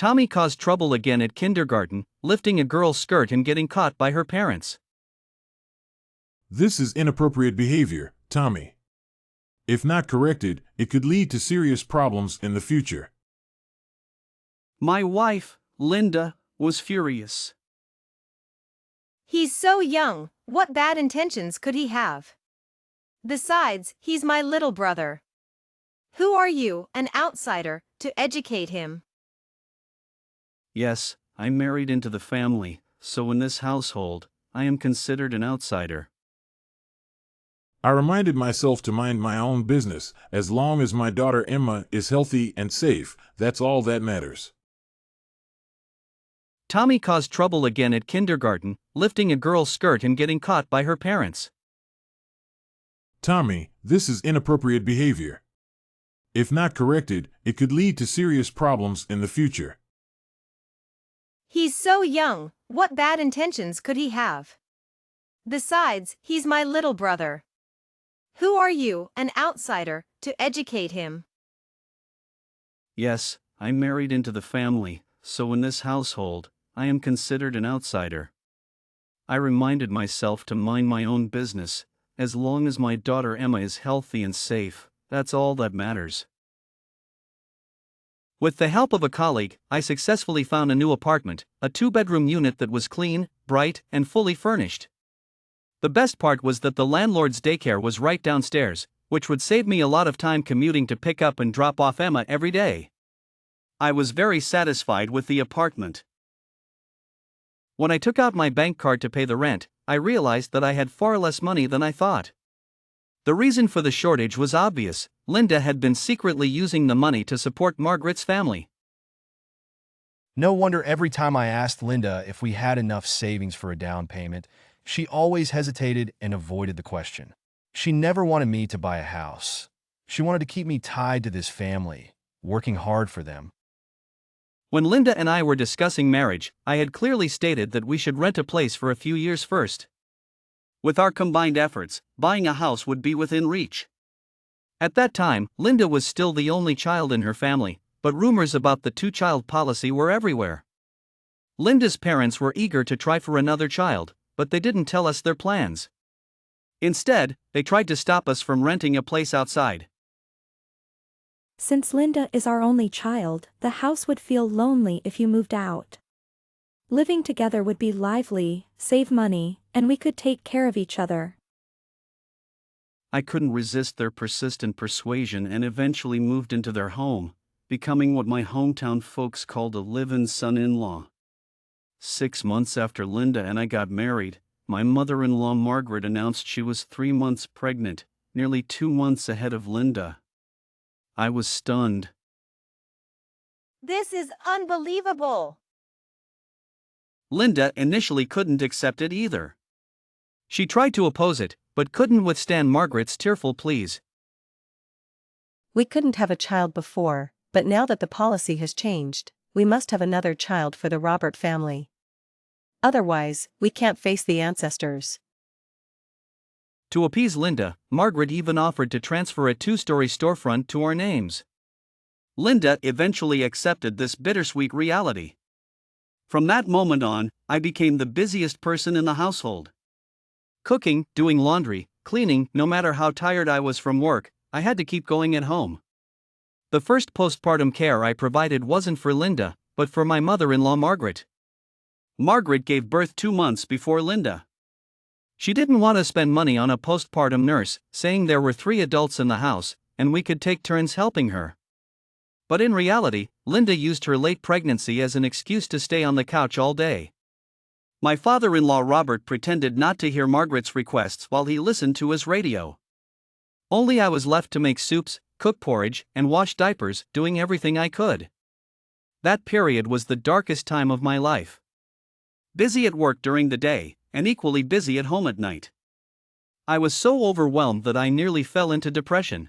Tommy caused trouble again at kindergarten, lifting a girl's skirt and getting caught by her parents. This is inappropriate behavior, Tommy. If not corrected, it could lead to serious problems in the future. My wife, Linda, was furious. He's so young, what bad intentions could he have? Besides, he's my little brother. Who are you, an outsider, to educate him? Yes, I married into the family, so in this household, I am considered an outsider. I reminded myself to mind my own business. As long as my daughter Emma is healthy and safe, that's all that matters. Tommy caused trouble again at kindergarten, lifting a girl's skirt and getting caught by her parents. Tommy, this is inappropriate behavior. If not corrected, it could lead to serious problems in the future. He's so young, what bad intentions could he have? Besides, he's my little brother. Who are you, an outsider, to educate him? Yes, I married into the family, so in this household, I am considered an outsider. I reminded myself to mind my own business. As long as my daughter Emma is healthy and safe, that's all that matters. With the help of a colleague, I successfully found a new apartment, a 2-bedroom unit that was clean, bright, and fully furnished. The best part was that the landlord's daycare was right downstairs, which would save me a lot of time commuting to pick up and drop off Emma every day. I was very satisfied with the apartment. When I took out my bank card to pay the rent, I realized that I had far less money than I thought. The reason for the shortage was obvious. Linda had been secretly using the money to support Margaret's family. No wonder every time I asked Linda if we had enough savings for a down payment, she always hesitated and avoided the question. She never wanted me to buy a house. She wanted to keep me tied to this family, working hard for them. When Linda and I were discussing marriage, I had clearly stated that we should rent a place for a few years first. With our combined efforts, buying a house would be within reach. At that time, Linda was still the only child in her family, but rumors about the 2-child policy were everywhere. Linda's parents were eager to try for another child, but they didn't tell us their plans. Instead, they tried to stop us from renting a place outside. Since Linda is our only child, the house would feel lonely if you moved out. Living together would be lively, save money, and we could take care of each other. I couldn't resist their persistent persuasion and eventually moved into their home, becoming what my hometown folks called a live-in son-in-law. 6 months after Linda and I got married, my mother-in-law Margaret announced she was 3 months pregnant, nearly 2 months ahead of Linda. I was stunned. This is unbelievable! Linda initially couldn't accept it either. She tried to oppose it, but couldn't withstand Margaret's tearful pleas. We couldn't have a child before, but now that the policy has changed, we must have another child for the Robert family. Otherwise, we can't face the ancestors. To appease Linda, Margaret even offered to transfer a 2-story storefront to our names. Linda eventually accepted this bittersweet reality. From that moment on, I became the busiest person in the household. Cooking, doing laundry, cleaning, no matter how tired I was from work, I had to keep going at home. The first postpartum care I provided wasn't for Linda, but for my mother-in-law Margaret. Margaret gave birth 2 months before Linda. She didn't want to spend money on a postpartum nurse, saying there were 3 adults in the house, and we could take turns helping her. But in reality, Linda used her late pregnancy as an excuse to stay on the couch all day. My father-in-law Robert pretended not to hear Margaret's requests while he listened to his radio. Only I was left to make soups, cook porridge, and wash diapers, doing everything I could. That period was the darkest time of my life. Busy at work during the day, and equally busy at home at night. I was so overwhelmed that I nearly fell into depression.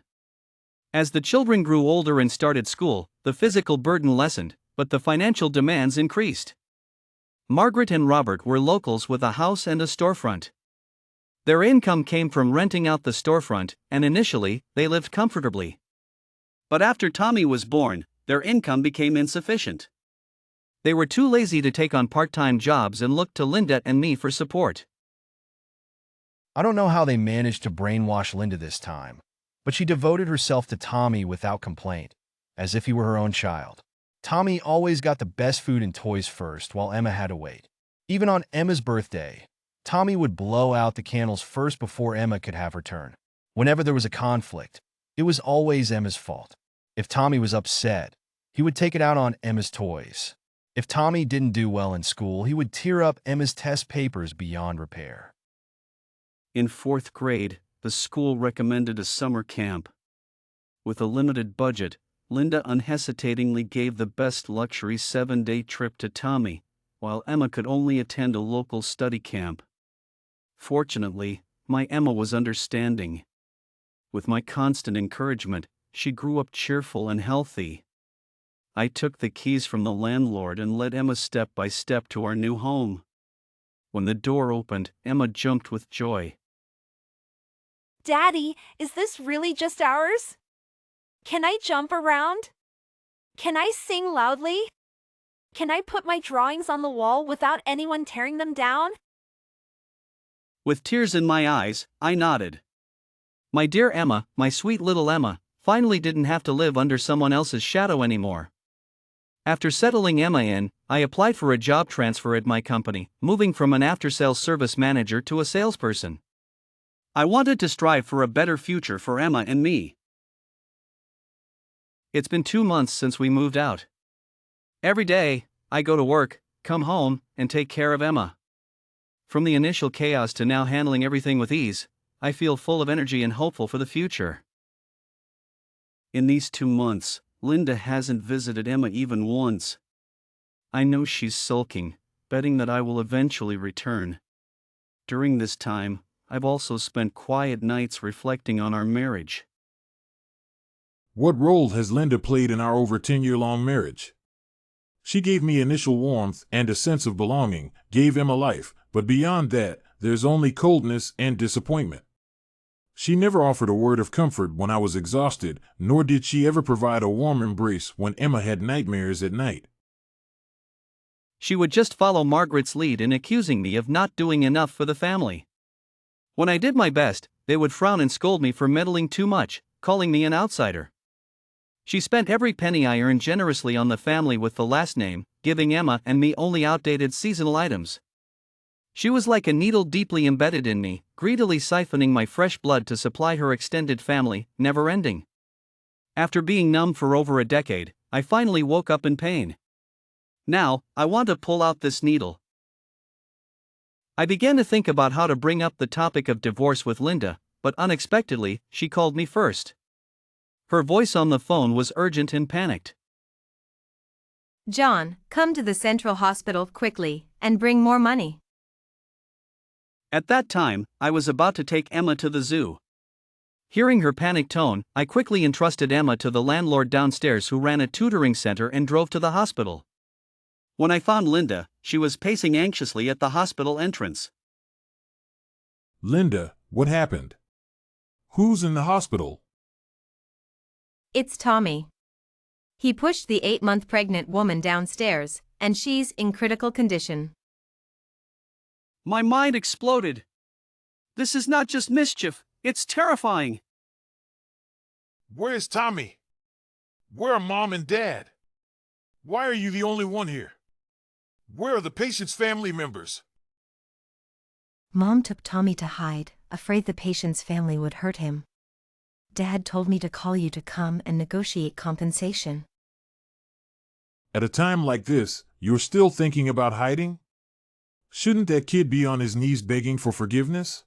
As the children grew older and started school, the physical burden lessened, but the financial demands increased. Margaret and Robert were locals with a house and a storefront. Their income came from renting out the storefront, and initially, they lived comfortably. But after Tommy was born, their income became insufficient. They were too lazy to take on part-time jobs and looked to Linda and me for support. I don't know how they managed to brainwash Linda this time, but she devoted herself to Tommy without complaint, as if he were her own child. Tommy always got the best food and toys first, while Emma had to wait. Even on Emma's birthday, Tommy would blow out the candles first before Emma could have her turn. Whenever there was a conflict, it was always Emma's fault. If Tommy was upset, he would take it out on Emma's toys. If Tommy didn't do well in school, he would tear up Emma's test papers beyond repair. In 4th grade, the school recommended a summer camp. With a limited budget, Linda unhesitatingly gave the best luxury 7-day trip to Tommy, while Emma could only attend a local study camp. Fortunately, my Emma was understanding. With my constant encouragement, she grew up cheerful and healthy. I took the keys from the landlord and led Emma step by step to our new home. When the door opened, Emma jumped with joy. Daddy, is this really just ours? Can I jump around? Can I sing loudly? Can I put my drawings on the wall without anyone tearing them down? With tears in my eyes, I nodded. My dear Emma, my sweet little Emma, finally didn't have to live under someone else's shadow anymore. After settling Emma in, I applied for a job transfer at my company, moving from an after-sales service manager to a salesperson. I wanted to strive for a better future for Emma and me. It's been 2 months since we moved out. Every day, I go to work, come home, and take care of Emma. From the initial chaos to now handling everything with ease, I feel full of energy and hopeful for the future. In these 2 months, Linda hasn't visited Emma even once. I know she's sulking, betting that I will eventually return. During this time, I've also spent quiet nights reflecting on our marriage. What role has Linda played in our over 10-year-long marriage? She gave me initial warmth and a sense of belonging, gave Emma life, but beyond that, there's only coldness and disappointment. She never offered a word of comfort when I was exhausted, nor did she ever provide a warm embrace when Emma had nightmares at night. She would just follow Margaret's lead in accusing me of not doing enough for the family. When I did my best, they would frown and scold me for meddling too much, calling me an outsider. She spent every penny I earned generously on the family with the last name, giving Emma and me only outdated seasonal items. She was like a needle deeply embedded in me, greedily siphoning my fresh blood to supply her extended family, never ending. After being numb for over a decade, I finally woke up in pain. Now, I want to pull out this needle. I began to think about how to bring up the topic of divorce with Linda, but unexpectedly, she called me first. Her voice on the phone was urgent and panicked. John, come to the Central Hospital quickly, and bring more money. At that time, I was about to take Emma to the zoo. Hearing her panicked tone, I quickly entrusted Emma to the landlord downstairs who ran a tutoring center and drove to the hospital. When I found Linda, she was pacing anxiously at the hospital entrance. Linda, what happened? Who's in the hospital? It's Tommy. He pushed the 8-month pregnant woman downstairs, and she's in critical condition. My mind exploded. This is not just mischief, it's terrifying. Where's Tommy? Where are Mom and Dad? Why are you the only one here? Where are the patient's family members? Mom took Tommy to hide, afraid the patient's family would hurt him. Dad told me to call you to come and negotiate compensation. At a time like this, you're still thinking about hiding? Shouldn't that kid be on his knees begging for forgiveness?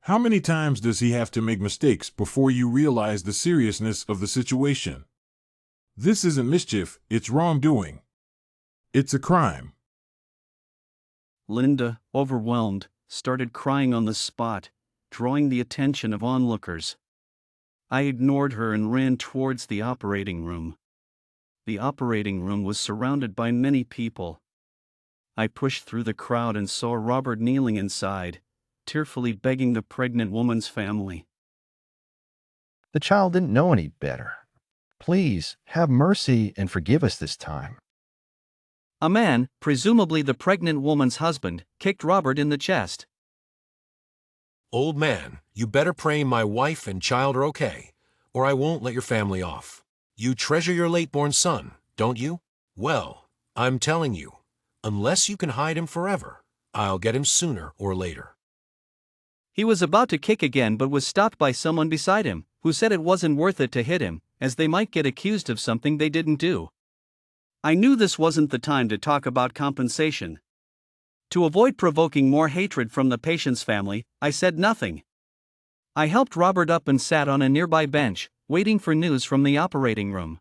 How many times does he have to make mistakes before you realize the seriousness of the situation? This isn't mischief, it's wrongdoing. It's a crime. Linda, overwhelmed, started crying on the spot, drawing the attention of onlookers. I ignored her and ran towards the operating room. The operating room was surrounded by many people. I pushed through the crowd and saw Robert kneeling inside, tearfully begging the pregnant woman's family. The child didn't know any better. Please, have mercy and forgive us this time. A man, presumably the pregnant woman's husband, kicked Robert in the chest. Old man, you better pray my wife and child are okay, or I won't let your family off. You treasure your late-born son, don't you? Well, I'm telling you, unless you can hide him forever, I'll get him sooner or later. He was about to kick again but was stopped by someone beside him, who said it wasn't worth it to hit him, as they might get accused of something they didn't do. I knew this wasn't the time to talk about compensation. To avoid provoking more hatred from the patient's family, I said nothing. I helped Robert up and sat on a nearby bench, waiting for news from the operating room.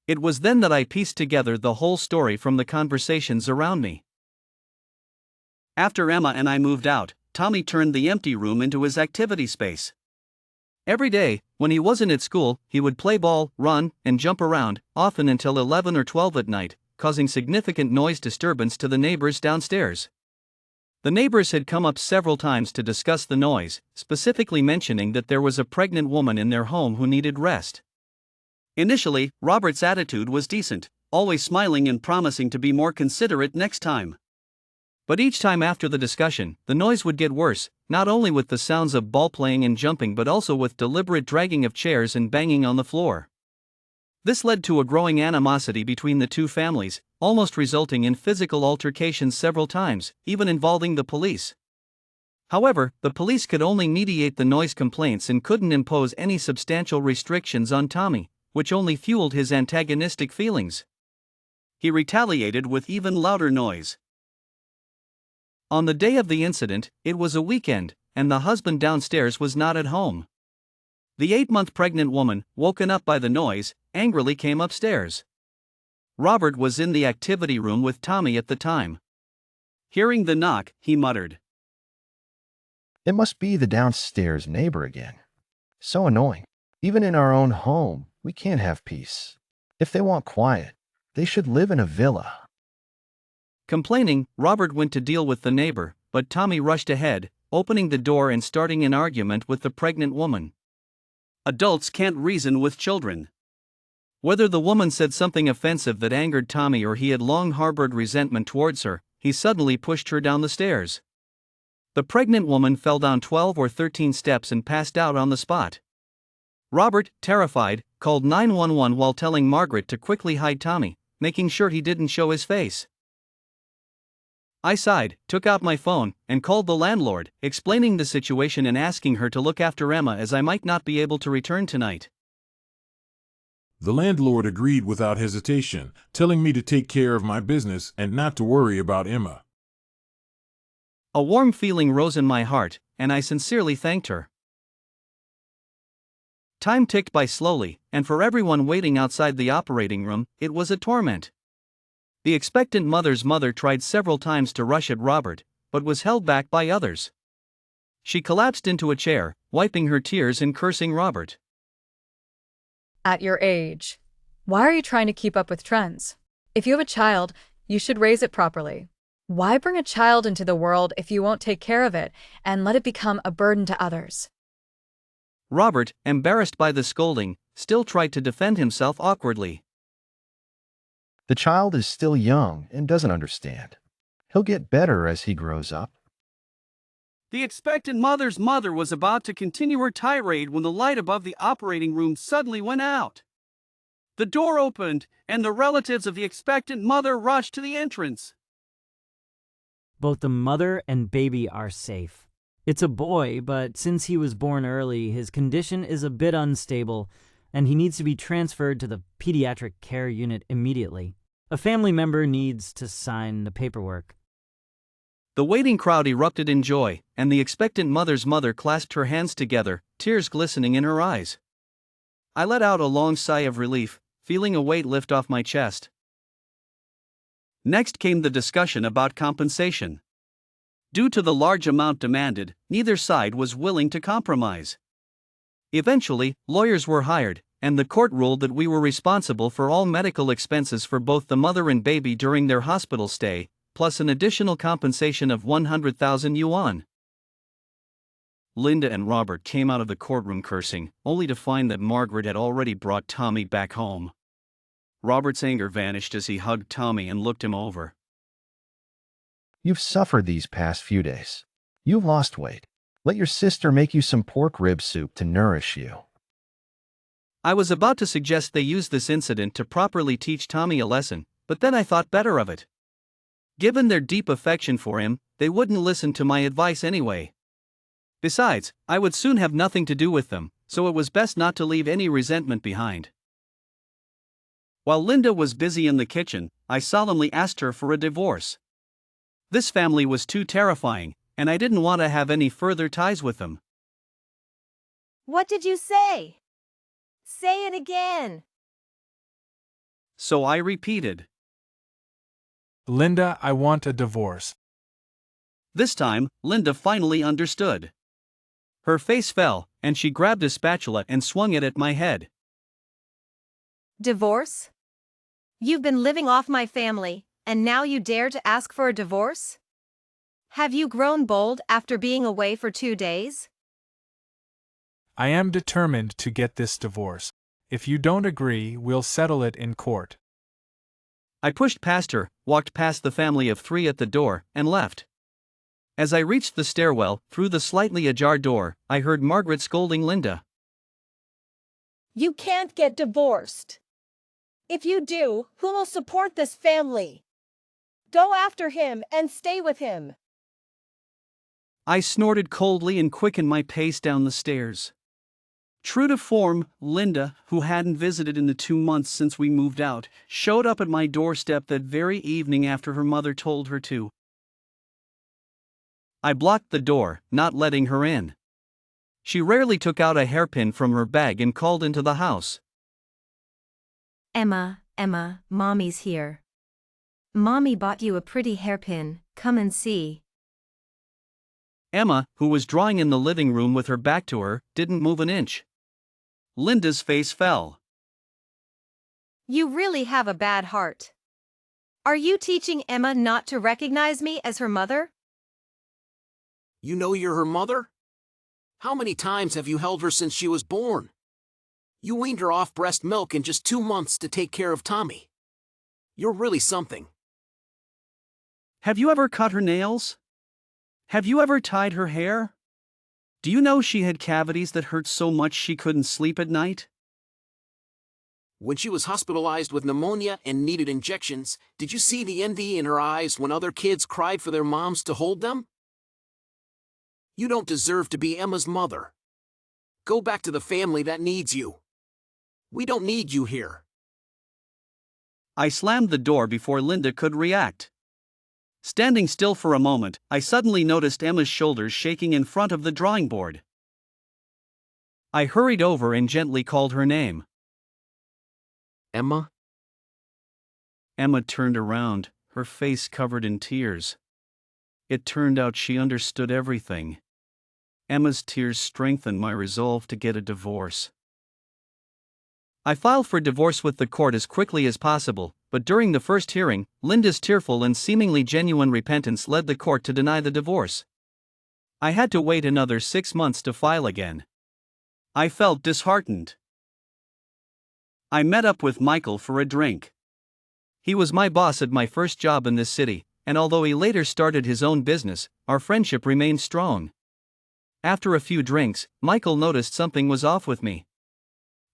It was then that I pieced together the whole story from the conversations around me. After Emma and I moved out, Tommy turned the empty room into his activity space. Every day, when he wasn't at school, he would play ball, run, and jump around, often until 11 or 12 at night, causing significant noise disturbance to the neighbors downstairs. The neighbors had come up several times to discuss the noise, specifically mentioning that there was a pregnant woman in their home who needed rest. Initially, Robert's attitude was decent, always smiling and promising to be more considerate next time. But each time after the discussion, the noise would get worse, not only with the sounds of ball playing and jumping but also with deliberate dragging of chairs and banging on the floor. This led to a growing animosity between the two families, almost resulting in physical altercations several times, even involving the police. However, the police could only mediate the noise complaints and couldn't impose any substantial restrictions on Tommy, which only fueled his antagonistic feelings. He retaliated with even louder noise. On the day of the incident, it was a weekend, and the husband downstairs was not at home. The 8-month pregnant woman, woken up by the noise, angrily came upstairs. Robert was in the activity room with Tommy at the time. Hearing the knock, he muttered, It must be the downstairs neighbor again. So annoying. Even in our own home, we can't have peace. If they want quiet, they should live in a villa. Complaining, Robert went to deal with the neighbor, but Tommy rushed ahead, opening the door and starting an argument with the pregnant woman. Adults can't reason with children. Whether the woman said something offensive that angered Tommy or he had long harbored resentment towards her, he suddenly pushed her down the stairs. The pregnant woman fell down 12 or 13 steps and passed out on the spot. Robert, terrified, called 911 while telling Margaret to quickly hide Tommy, making sure he didn't show his face. I sighed, took out my phone, and called the landlord, explaining the situation and asking her to look after Emma as I might not be able to return tonight. The landlord agreed without hesitation, telling me to take care of my business and not to worry about Emma. A warm feeling rose in my heart, and I sincerely thanked her. Time ticked by slowly, and for everyone waiting outside the operating room, it was a torment. The expectant mother's mother tried several times to rush at Robert, but was held back by others. She collapsed into a chair, wiping her tears and cursing Robert. At your age, why are you trying to keep up with trends? If you have a child, you should raise it properly. Why bring a child into the world if you won't take care of it and let it become a burden to others? Robert, embarrassed by the scolding, still tried to defend himself awkwardly. The child is still young and doesn't understand. He'll get better as he grows up. The expectant mother's mother was about to continue her tirade when the light above the operating room suddenly went out. The door opened, and the relatives of the expectant mother rushed to the entrance. Both the mother and baby are safe. It's a boy, but since he was born early, his condition is a bit unstable, and he needs to be transferred to the pediatric care unit immediately. A family member needs to sign the paperwork. The waiting crowd erupted in joy, and the expectant mother's mother clasped her hands together, tears glistening in her eyes. I let out a long sigh of relief, feeling a weight lift off my chest. Next came the discussion about compensation. Due to the large amount demanded, neither side was willing to compromise. Eventually, lawyers were hired, and the court ruled that we were responsible for all medical expenses for both the mother and baby during their hospital stay, plus an additional compensation of 100,000 yuan. Linda and Robert came out of the courtroom cursing, only to find that Margaret had already brought Tommy back home. Robert's anger vanished as he hugged Tommy and looked him over. You've suffered these past few days. You've lost weight. Let your sister make you some pork rib soup to nourish you. I was about to suggest they use this incident to properly teach Tommy a lesson, but then I thought better of it. Given their deep affection for him, they wouldn't listen to my advice anyway. Besides, I would soon have nothing to do with them, so it was best not to leave any resentment behind. While Linda was busy in the kitchen, I solemnly asked her for a divorce. This family was too terrifying, and I didn't want to have any further ties with them. What did you say? Say it again. So I repeated. Linda, I want a divorce. This time, Linda finally understood. Her face fell, and she grabbed a spatula and swung it at my head. Divorce? You've been living off my family, and now you dare to ask for a divorce? Have you grown bold after being away for 2 days? I am determined to get this divorce. If you don't agree, we'll settle it in court. I pushed past her, walked past the family of 3 at the door, and left. As I reached the stairwell, through the slightly ajar door, I heard Margaret scolding Linda. You can't get divorced. If you do, who will support this family? Go after him and stay with him. I snorted coldly and quickened my pace down the stairs. True to form, Linda, who hadn't visited in the 2 months since we moved out, showed up at my doorstep that very evening after her mother told her to. I blocked the door, not letting her in. She rarely took out a hairpin from her bag and called into the house. Emma, Mommy's here. Mommy bought you a pretty hairpin, come and see. Emma, who was drawing in the living room with her back to her, didn't move an inch. Linda's face fell. You really have a bad heart. Are you teaching Emma not to recognize me as her mother? You know you're her mother? How many times have you held her since she was born? You weaned her off breast milk in just 2 months to take care of Tommy. You're really something. Have you ever cut her nails? Have you ever tied her hair? Do you know she had cavities that hurt so much she couldn't sleep at night? When she was hospitalized with pneumonia and needed injections, did you see the envy in her eyes when other kids cried for their moms to hold them? You don't deserve to be Emma's mother. Go back to the family that needs you. We don't need you here. I slammed the door before Linda could react. Standing still for a moment, I suddenly noticed Emma's shoulders shaking in front of the drawing board. I hurried over and gently called her name. Emma? Emma turned around, her face covered in tears. It turned out she understood everything. Emma's tears strengthened my resolve to get a divorce. I filed for divorce with the court as quickly as possible, but during the first hearing, Linda's tearful and seemingly genuine repentance led the court to deny the divorce. I had to wait another 6 months to file again. I felt disheartened. I met up with Michael for a drink. He was my boss at my first job in this city, and although he later started his own business, our friendship remained strong. After a few drinks, Michael noticed something was off with me.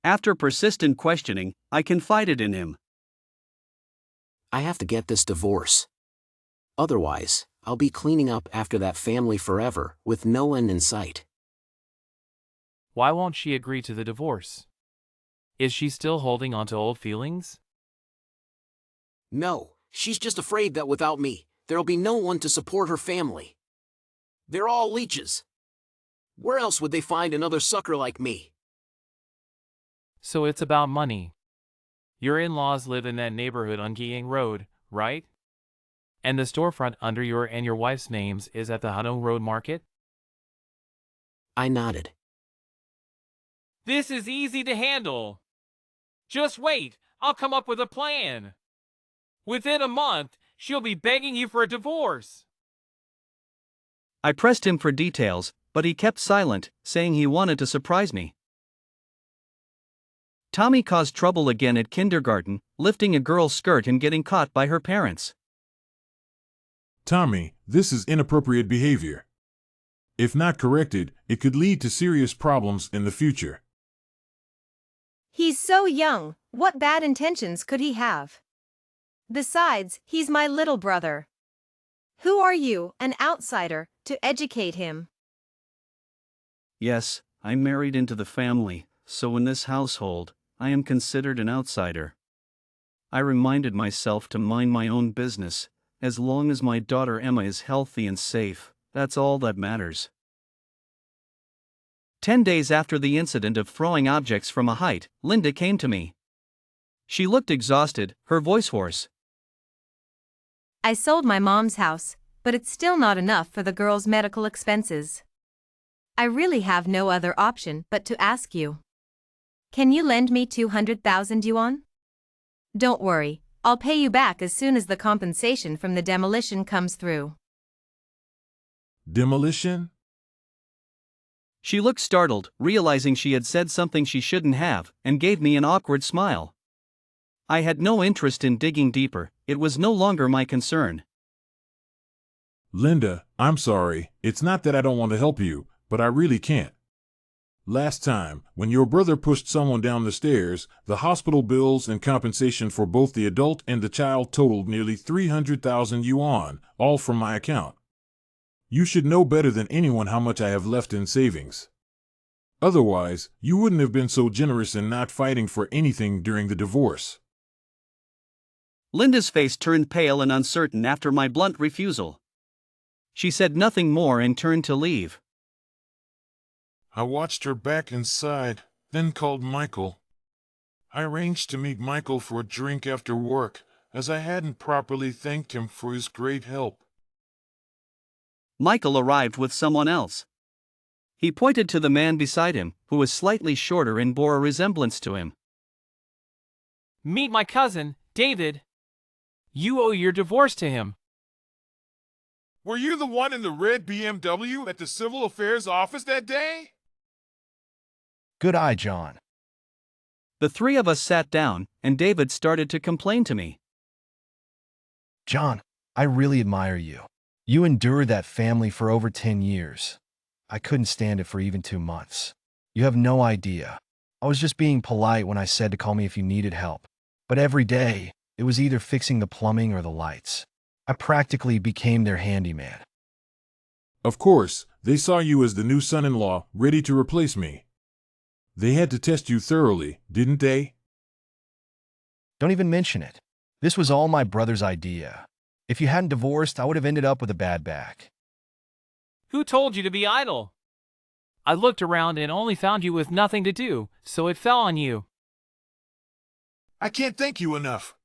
After persistent questioning, I confided in him. I have to get this divorce. Otherwise, I'll be cleaning up after that family forever, with no end in sight. Why won't she agree to the divorce? Is she still holding on to old feelings? No, she's just afraid that without me, there'll be no one to support her family. They're all leeches. Where else would they find another sucker like me? So it's about money. Your in-laws live in that neighborhood on Giyang Road, right? And the storefront under your and your wife's names is at the Hanong Road Market? I nodded. This is easy to handle. Just wait, I'll come up with a plan. Within a month, she'll be begging you for a divorce. I pressed him for details, but he kept silent, saying he wanted to surprise me. Tommy caused trouble again at kindergarten, lifting a girl's skirt and getting caught by her parents. Tommy, this is inappropriate behavior. If not corrected, it could lead to serious problems in the future. He's so young, what bad intentions could he have? Besides, he's my little brother. Who are you, an outsider, to educate him? Yes, I married into the family, so in this household, I am considered an outsider. I reminded myself to mind my own business. As long as my daughter Emma is healthy and safe, that's all that matters. 10 days after the incident of throwing objects from a height, Linda came to me. She looked exhausted, her voice hoarse. I sold my mom's house, but it's still not enough for the girl's medical expenses. I really have no other option but to ask you. Can you lend me 200,000 yuan? Don't worry, I'll pay you back as soon as the compensation from the demolition comes through. Demolition? She looked startled, realizing she had said something she shouldn't have, and gave me an awkward smile. I had no interest in digging deeper, it was no longer my concern. Linda, I'm sorry, it's not that I don't want to help you, but I really can't. Last time, when your brother pushed someone down the stairs, the hospital bills and compensation for both the adult and the child totaled nearly 300,000 yuan, all from my account. You should know better than anyone how much I have left in savings. Otherwise, you wouldn't have been so generous in not fighting for anything during the divorce. Linda's face turned pale and uncertain after my blunt refusal. She said nothing more and turned to leave. I watched her back inside, then called Michael. I arranged to meet Michael for a drink after work, as I hadn't properly thanked him for his great help. Michael arrived with someone else. He pointed to the man beside him, who was slightly shorter and bore a resemblance to him. Meet my cousin, David. You owe your divorce to him. Were you the one in the red BMW at the Civil Affairs office that day? Good eye, John. The three of us sat down, and David started to complain to me. John, I really admire you. You endured that family for over 10 years. I couldn't stand it for even 2 months. You have no idea. I was just being polite when I said to call me if you needed help. But every day, it was either fixing the plumbing or the lights. I practically became their handyman. Of course, they saw you as the new son-in-law, ready to replace me. They had to test you thoroughly, didn't they? Don't even mention it. This was all my brother's idea. If you hadn't divorced, I would have ended up with a bad back. Who told you to be idle? I looked around and only found you with nothing to do, so it fell on you. I can't thank you enough.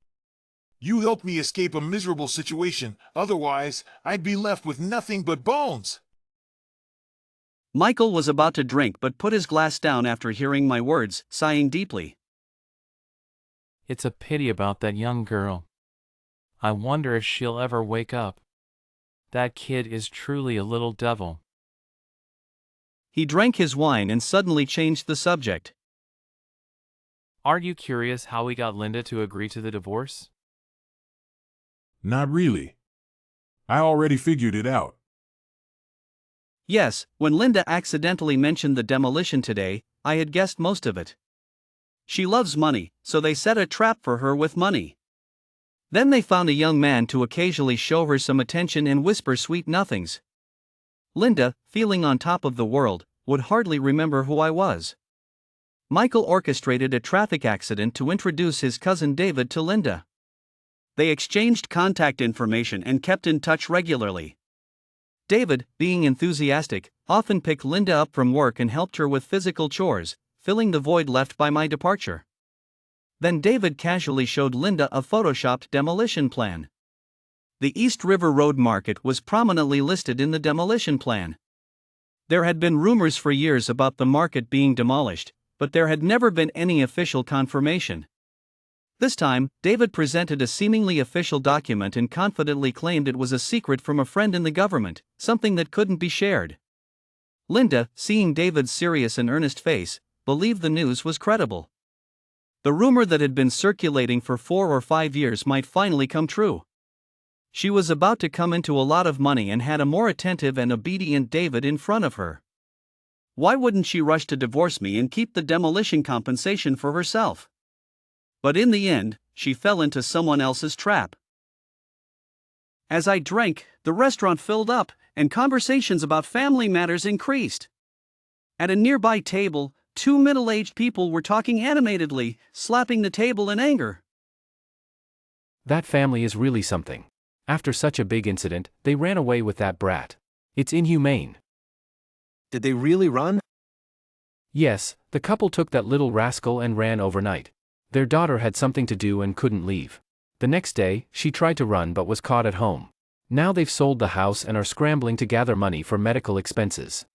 You helped me escape a miserable situation, otherwise, I'd be left with nothing but bones. Michael was about to drink but put his glass down after hearing my words, sighing deeply. It's a pity about that young girl. I wonder if she'll ever wake up. That kid is truly a little devil. He drank his wine and suddenly changed the subject. Aren't you curious how we got Linda to agree to the divorce? Not really. I already figured it out. Yes, when Linda accidentally mentioned the demolition today, I had guessed most of it. She loves money, so they set a trap for her with money. Then they found a young man to occasionally show her some attention and whisper sweet nothings. Linda, feeling on top of the world, would hardly remember who I was. Michael orchestrated a traffic accident to introduce his cousin David to Linda. They exchanged contact information and kept in touch regularly. David, being enthusiastic, often picked Linda up from work and helped her with physical chores, filling the void left by my departure. Then David casually showed Linda a photoshopped demolition plan. The East River Road Market was prominently listed in the demolition plan. There had been rumors for years about the market being demolished, but there had never been any official confirmation. This time, David presented a seemingly official document and confidently claimed it was a secret from a friend in the government, something that couldn't be shared. Linda, seeing David's serious and earnest face, believed the news was credible. The rumor that had been circulating for 4 or 5 years might finally come true. She was about to come into a lot of money and had a more attentive and obedient David in front of her. Why wouldn't she rush to divorce me and keep the demolition compensation for herself? But in the end, she fell into someone else's trap. As I drank, the restaurant filled up, and conversations about family matters increased. At a nearby table, 2 middle-aged people were talking animatedly, slapping the table in anger. That family is really something. After such a big incident, they ran away with that brat. It's inhumane. Did they really run? Yes, the couple took that little rascal and ran overnight. Their daughter had something to do and couldn't leave. The next day, she tried to run but was caught at home. Now they've sold the house and are scrambling to gather money for medical expenses.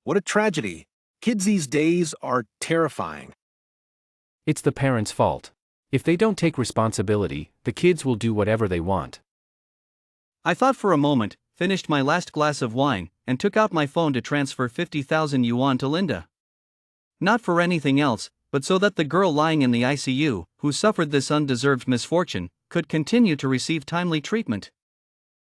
What a tragedy. Kids these days are terrifying. It's the parents' fault. If they don't take responsibility, the kids will do whatever they want. I thought for a moment, finished my last glass of wine, and took out my phone to transfer 50,000 yuan to Linda. Not for anything else, but so that the girl lying in the ICU, who suffered this undeserved misfortune, could continue to receive timely treatment.